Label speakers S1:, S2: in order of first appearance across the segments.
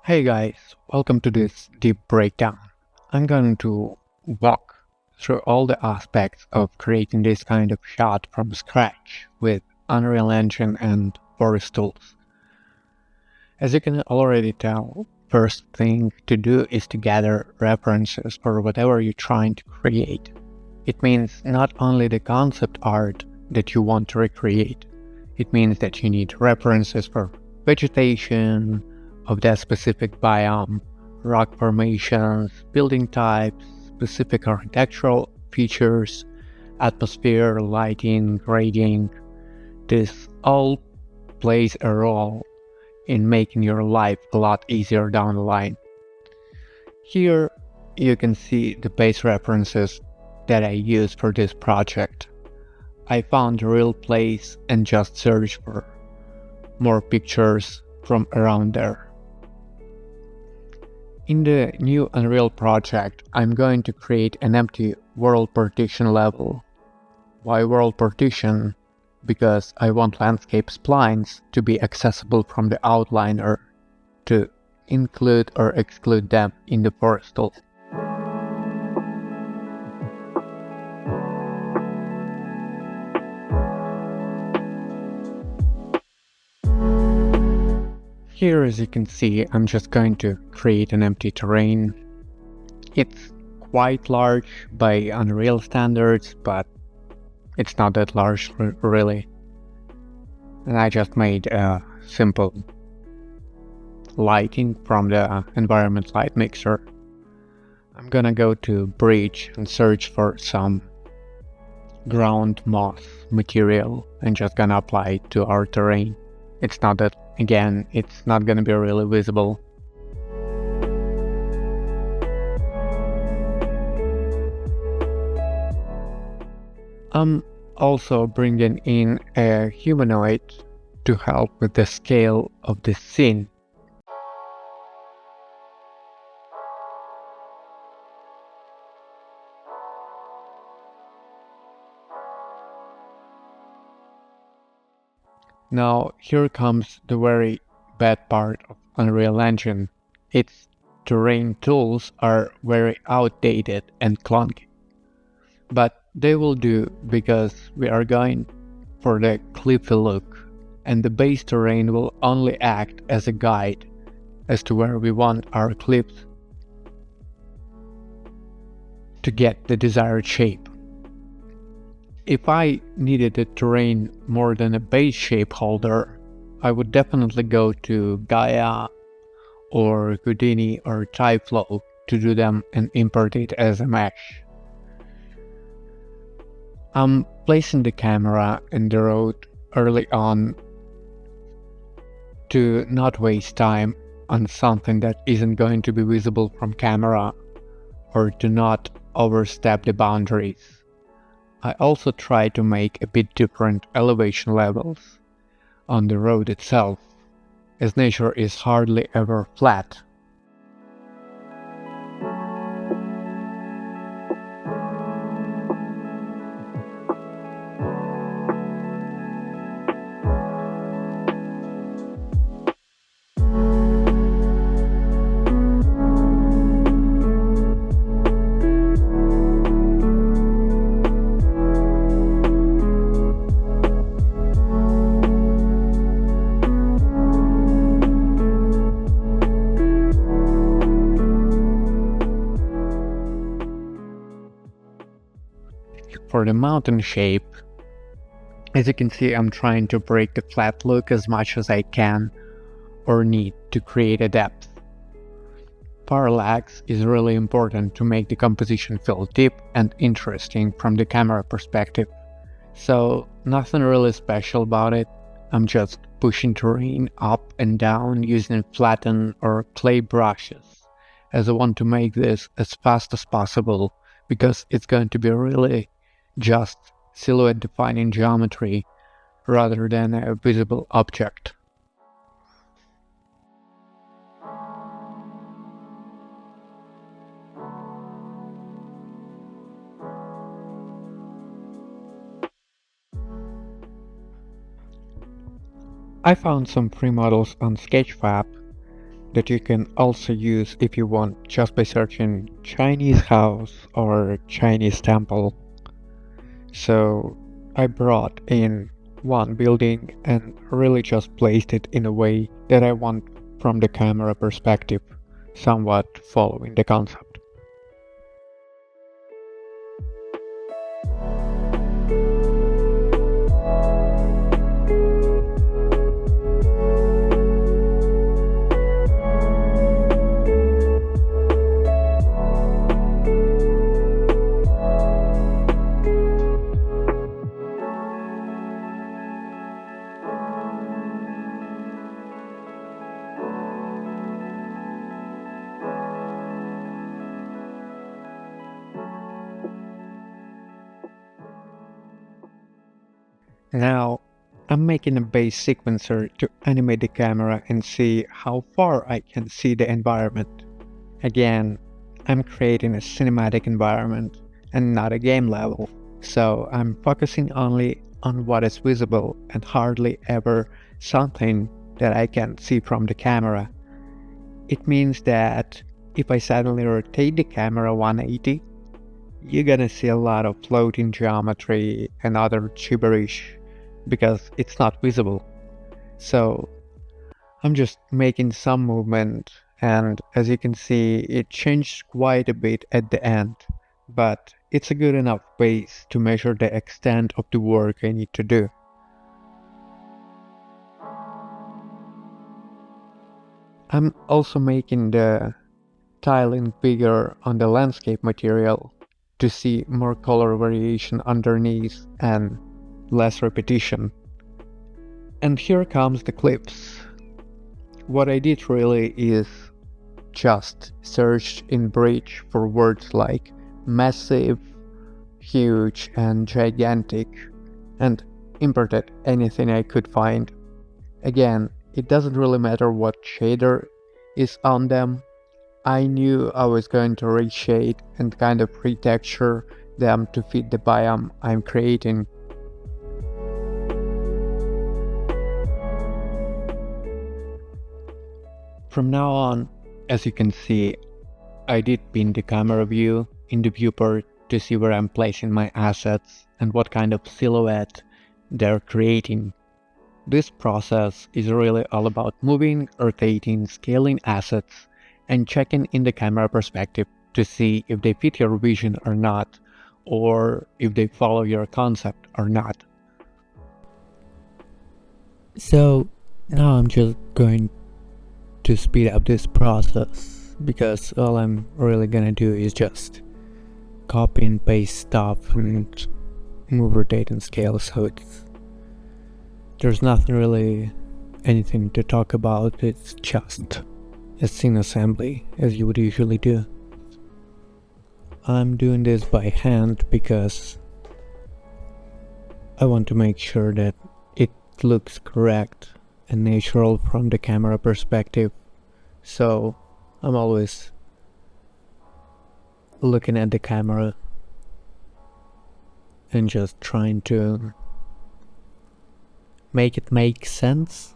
S1: Hey guys, welcome to this deep breakdown. I'm going to walk through all the aspects of creating this kind of shot from scratch with Unreal Engine and Forest tools. As you can already tell, first thing to do is to gather references for whatever you're trying to create. It means not only the concept art that you want to recreate, it means that you need references for vegetation of that specific biome, rock formations, building types, specific architectural features, atmosphere, lighting, grading. This all plays a role in making your life a lot easier down the line. Here you can see the base references that I used for this project. I found a real place and just searched for more pictures from around there. In the new Unreal project, I'm going to create an empty world partition level. Why world partition? Because I want landscape splines to be accessible from the outliner to include or exclude them in the forest tool. Here, as you can see, I'm just going to create an empty terrain. It's quite large by Unreal standards, but it's not that large really. And I just made a simple lighting from the environment light mixer. I'm gonna go to bridge and search for some ground moss material and just gonna apply it to our terrain. It's not that, again, it's not gonna be really visible. I'm also bringing in a humanoid to help with the scale of the scene. Now, here comes the very bad part of Unreal Engine. Its terrain tools are very outdated and clunky. But they will do because we are going for the cliffy look, and the base terrain will only act as a guide as to where we want our cliffs to get the desired shape. If I needed a terrain more than a base shape holder, I would definitely go to Gaia or Houdini or Tyflow to do them and import it as a mesh. I'm placing the camera in the road early on to not waste time on something that isn't going to be visible from camera or to not overstep the boundaries. I also try to make a bit different elevation levels on the road itself, as nature is hardly ever flat. For the mountain shape, as you can see, I'm trying to break the flat look as much as I can or need to create a depth. Parallax is really important to make the composition feel deep and interesting from the camera perspective. So nothing really special about it. I'm just pushing terrain up and down using flatten or clay brushes, as I want to make this as fast as possible because it's going to be really just silhouette defining geometry rather than a visible object. I found some free models on Sketchfab that you can also use if you want, just by searching Chinese house or Chinese temple. So I brought in one building and really just placed it in a way that I want from the camera perspective, somewhat following the concept. Now, I'm making a base sequencer to animate the camera and see how far I can see the environment. Again, I'm creating a cinematic environment and not a game level, so I'm focusing only on what is visible and hardly ever something that I can see from the camera. It means that if I suddenly rotate the camera 180, you're gonna see a lot of floating geometry and other gibberish because it's not visible. So I'm just making some movement, and as you can see, it changed quite a bit at the end, but it's a good enough base to measure the extent of the work I need to do. I'm also making the tiling bigger on the landscape material to see more color variation underneath and less repetition. And here comes the clips. What I did really is just searched in Bridge for words like massive, huge, and gigantic, and imported anything I could find. Again, it doesn't really matter what shader is on them. I knew I was going to reshade and kind of retexture them to fit the biome I'm creating. From now on, as you can see, I did pin the camera view in the viewport to see where I'm placing my assets and what kind of silhouette they're creating. This process is really all about moving, rotating, scaling assets, and checking in the camera perspective to see if they fit your vision or not, or if they follow your concept or not. So now I'm just going to speed up this process, because all I'm really gonna do is just copy and paste stuff and move, rotate, and scale, so there's nothing really anything to talk about. It's just a scene assembly as you would usually do. I'm doing this by hand because I want to make sure that it looks correct and natural from the camera perspective, so I'm always looking at the camera and just trying to make it make sense.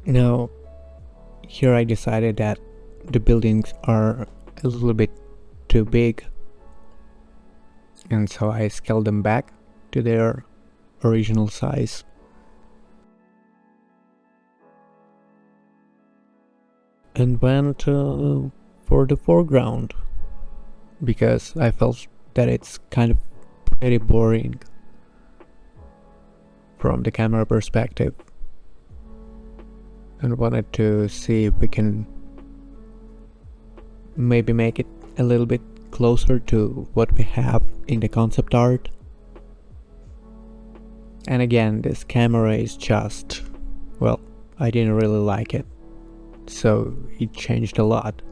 S1: Now, here I decided that the buildings are a little bit too big, and so I scaled them back to their original size. And went for the foreground, because I felt that it's kind of pretty boring from the camera perspective, and wanted to see if we can maybe make it a little bit closer to what we have in the concept art. And again, this camera is just, well, I didn't really like it, so it changed a lot.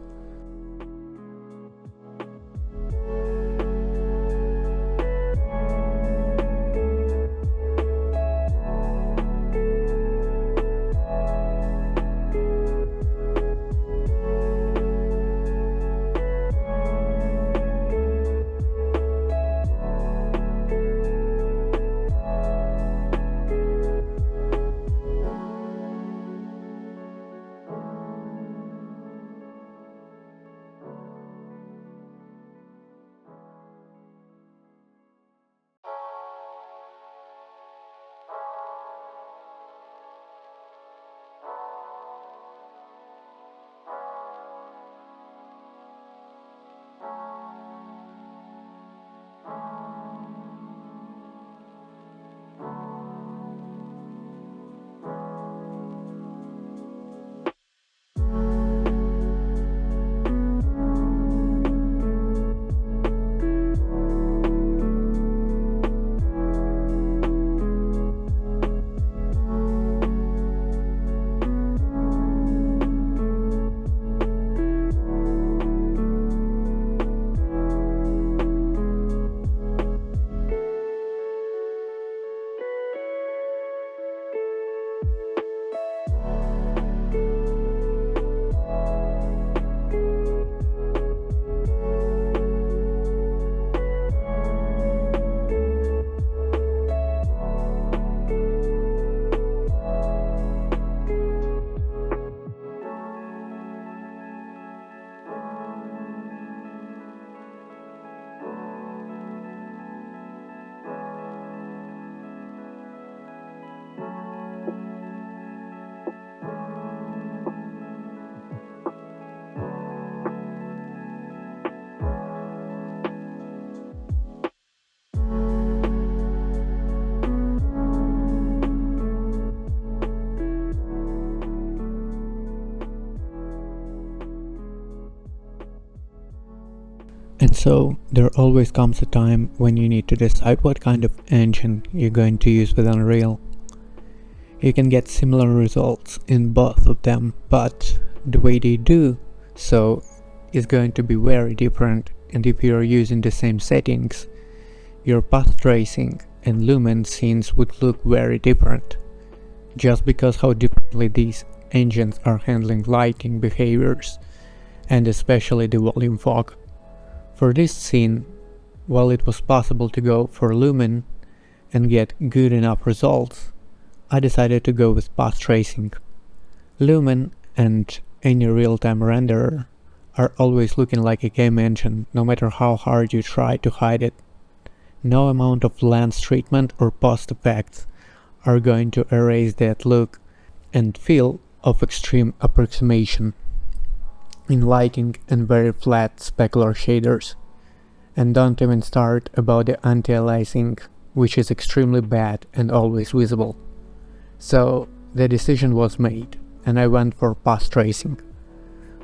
S1: And so there always comes a time when you need to decide what kind of engine you're going to use with Unreal. You can get similar results in both of them, but the way they do so is going to be very different, and if you're using the same settings, your path tracing and Lumen scenes would look very different, just because how differently these engines are handling lighting behaviors, and especially the volume fog. For this scene, while it was possible to go for Lumen and get good enough results, I decided to go with path tracing. Lumen and any real-time renderer are always looking like a game engine, no matter how hard you try to hide it. No amount of lens treatment or post effects are going to erase that look and feel of extreme approximation in lighting and very flat specular shaders. And don't even start about the anti-aliasing, which is extremely bad and always visible. So the decision was made, and I went for path tracing.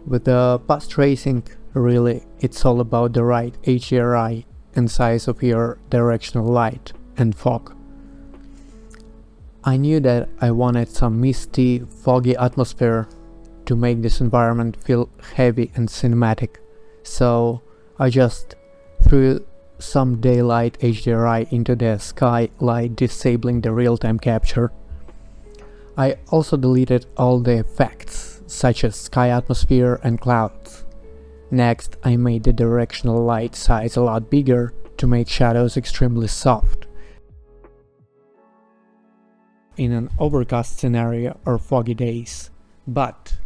S1: With the path tracing, really, it's all about the right HDRI and size of your directional light and fog. I knew that I wanted some misty, foggy atmosphere to make this environment feel heavy and cinematic, so I just threw some daylight HDRI into the sky light, disabling the real-time capture. I also deleted all the effects, such as sky atmosphere and clouds. Next, I made the directional light size a lot bigger to make shadows extremely soft. In an overcast scenario or foggy days, but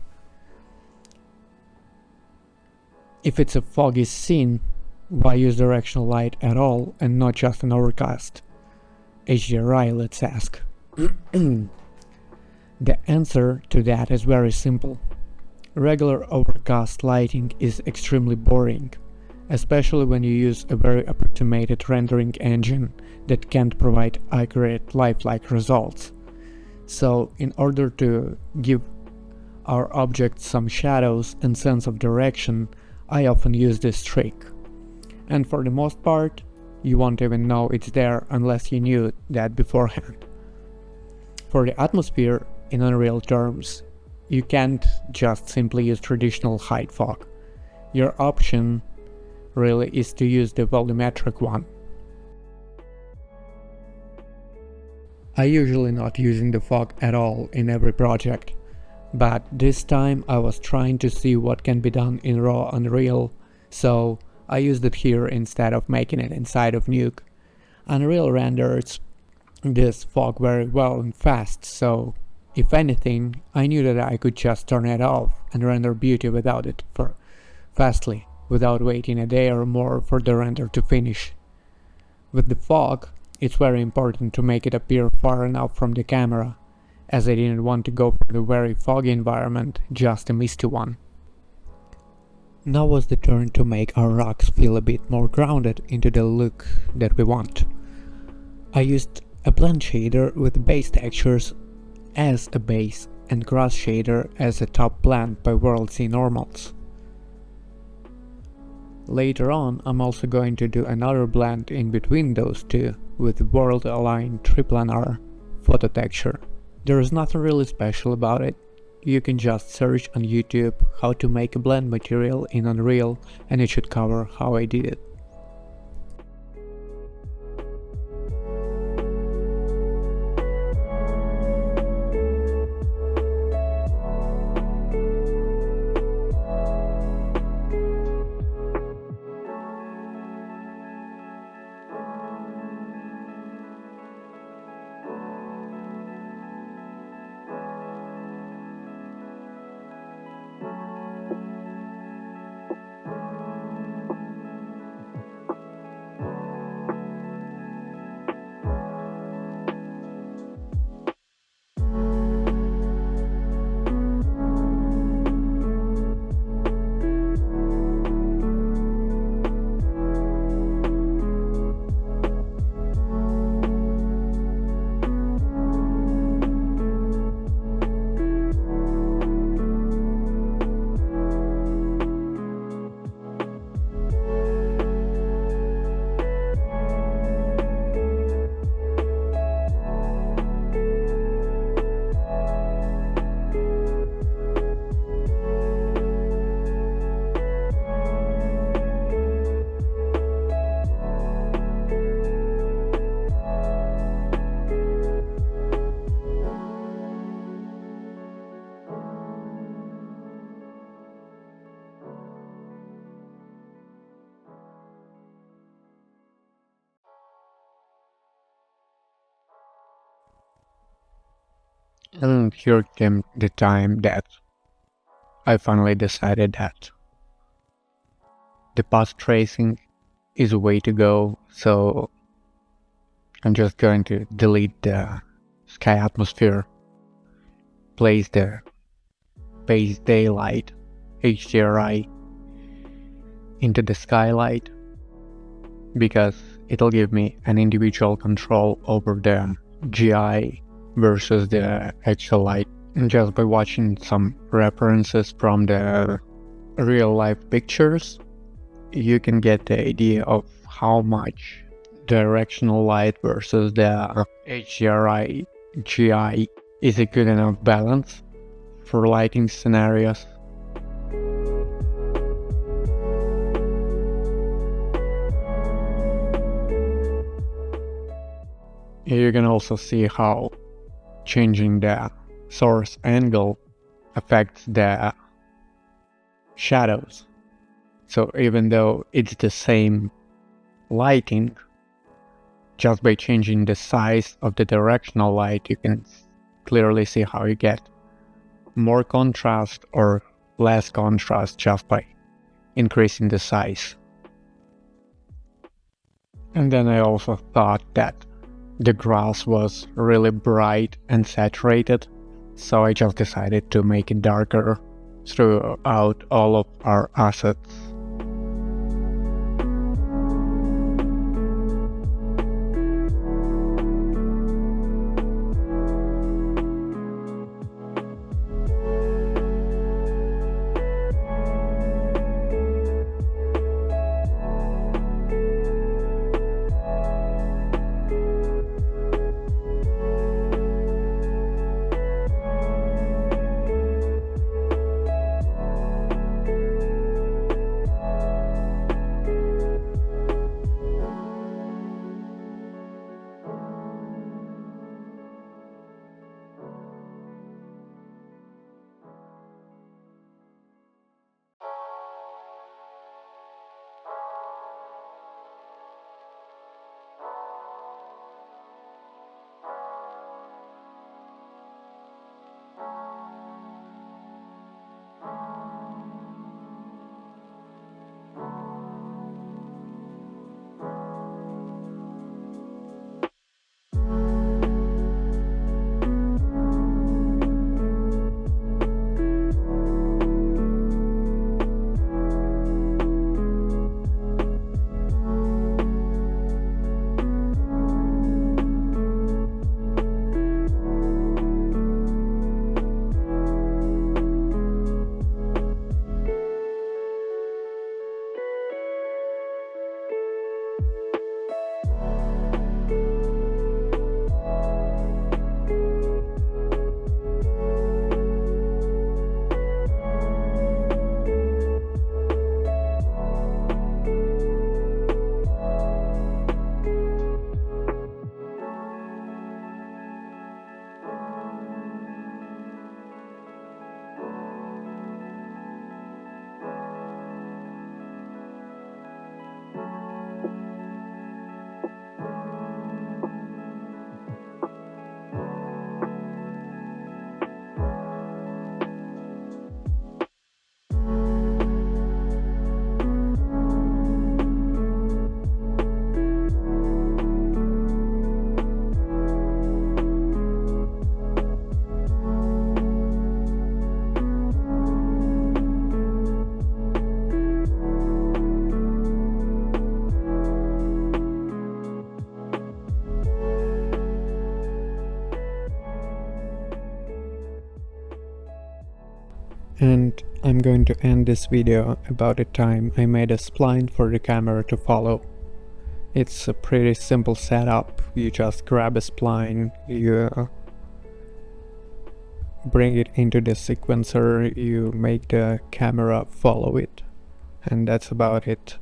S1: if it's a foggy scene, why use directional light at all and not just an overcast HDRI, let's ask. The answer to that is very simple. Regular overcast lighting is extremely boring, especially when you use a very approximated rendering engine that can't provide accurate lifelike results. So in order to give our objects some shadows and sense of direction, I often use this trick. And for the most part, you won't even know it's there unless you knew that beforehand. For the atmosphere, in Unreal terms, you can't just simply use traditional height fog. Your option really is to use the volumetric one. I usually not using the fog at all in every project, but this time I was trying to see what can be done in raw Unreal, so I used it here instead of making it inside of Nuke. Unreal renders this fog very well and fast, so if anything, I knew that I could just turn it off and render beauty without it fastly, without waiting a day or more for the render to finish. With the fog, it's very important to make it appear far enough from the camera, as I didn't want to go for the very foggy environment, just a misty one. Now was the turn to make our rocks feel a bit more grounded into the look that we want. I used a blend shader with base textures as a base and grass shader as a top blend by World C normals. Later on, I'm also going to do another blend in between those two with world aligned triplanar photo texture. There is nothing really special about it. You can just search on YouTube how to make a blend material in Unreal and it should cover how I did it. And here came the time that I finally decided that the path tracing is a way to go, so I'm just going to delete the sky atmosphere, place the base daylight HDRI into the skylight, because it'll give me an individual control over the GI versus the actual light. And just by watching some references from the real life pictures, you can get the idea of how much directional light versus the HDRI GI is a good enough balance for lighting scenarios. You can also see how changing the source angle affects the shadows. So even though it's the same lighting, just by changing the size of the directional light, you can clearly see how you get more contrast or less contrast just by increasing the size. And then I also thought that the grass was really bright and saturated, so I just decided to make it darker throughout all of our assets. I'm going to end this video about the time I made a spline for the camera to follow. It's a pretty simple setup. You just grab a spline, you bring it into the sequencer, you make the camera follow it, and that's about it.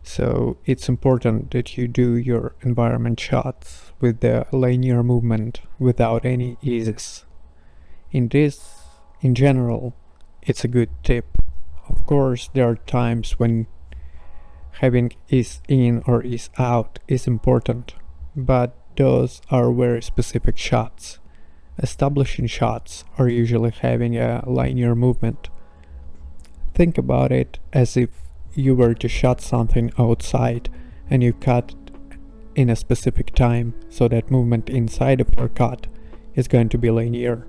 S1: So it's important that you do your environment shots with the linear movement without any eases. In general, it's a good tip. Of course, there are times when having is in or is out is important, but those are very specific shots. Establishing shots are usually having a linear movement. Think about it as if you were to shot something outside and you cut in a specific time, so that movement inside of your cut is going to be linear.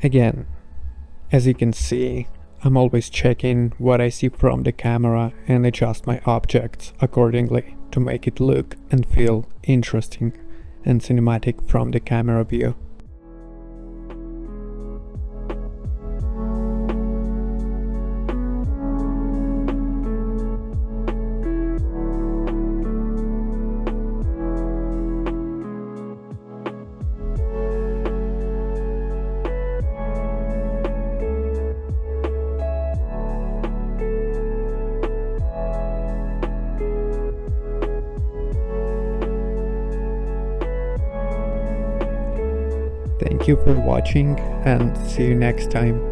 S1: Again, as you can see, I'm always checking what I see from the camera and adjust my objects accordingly to make it look and feel interesting and cinematic from the camera view. Thank you for watching and see you next time.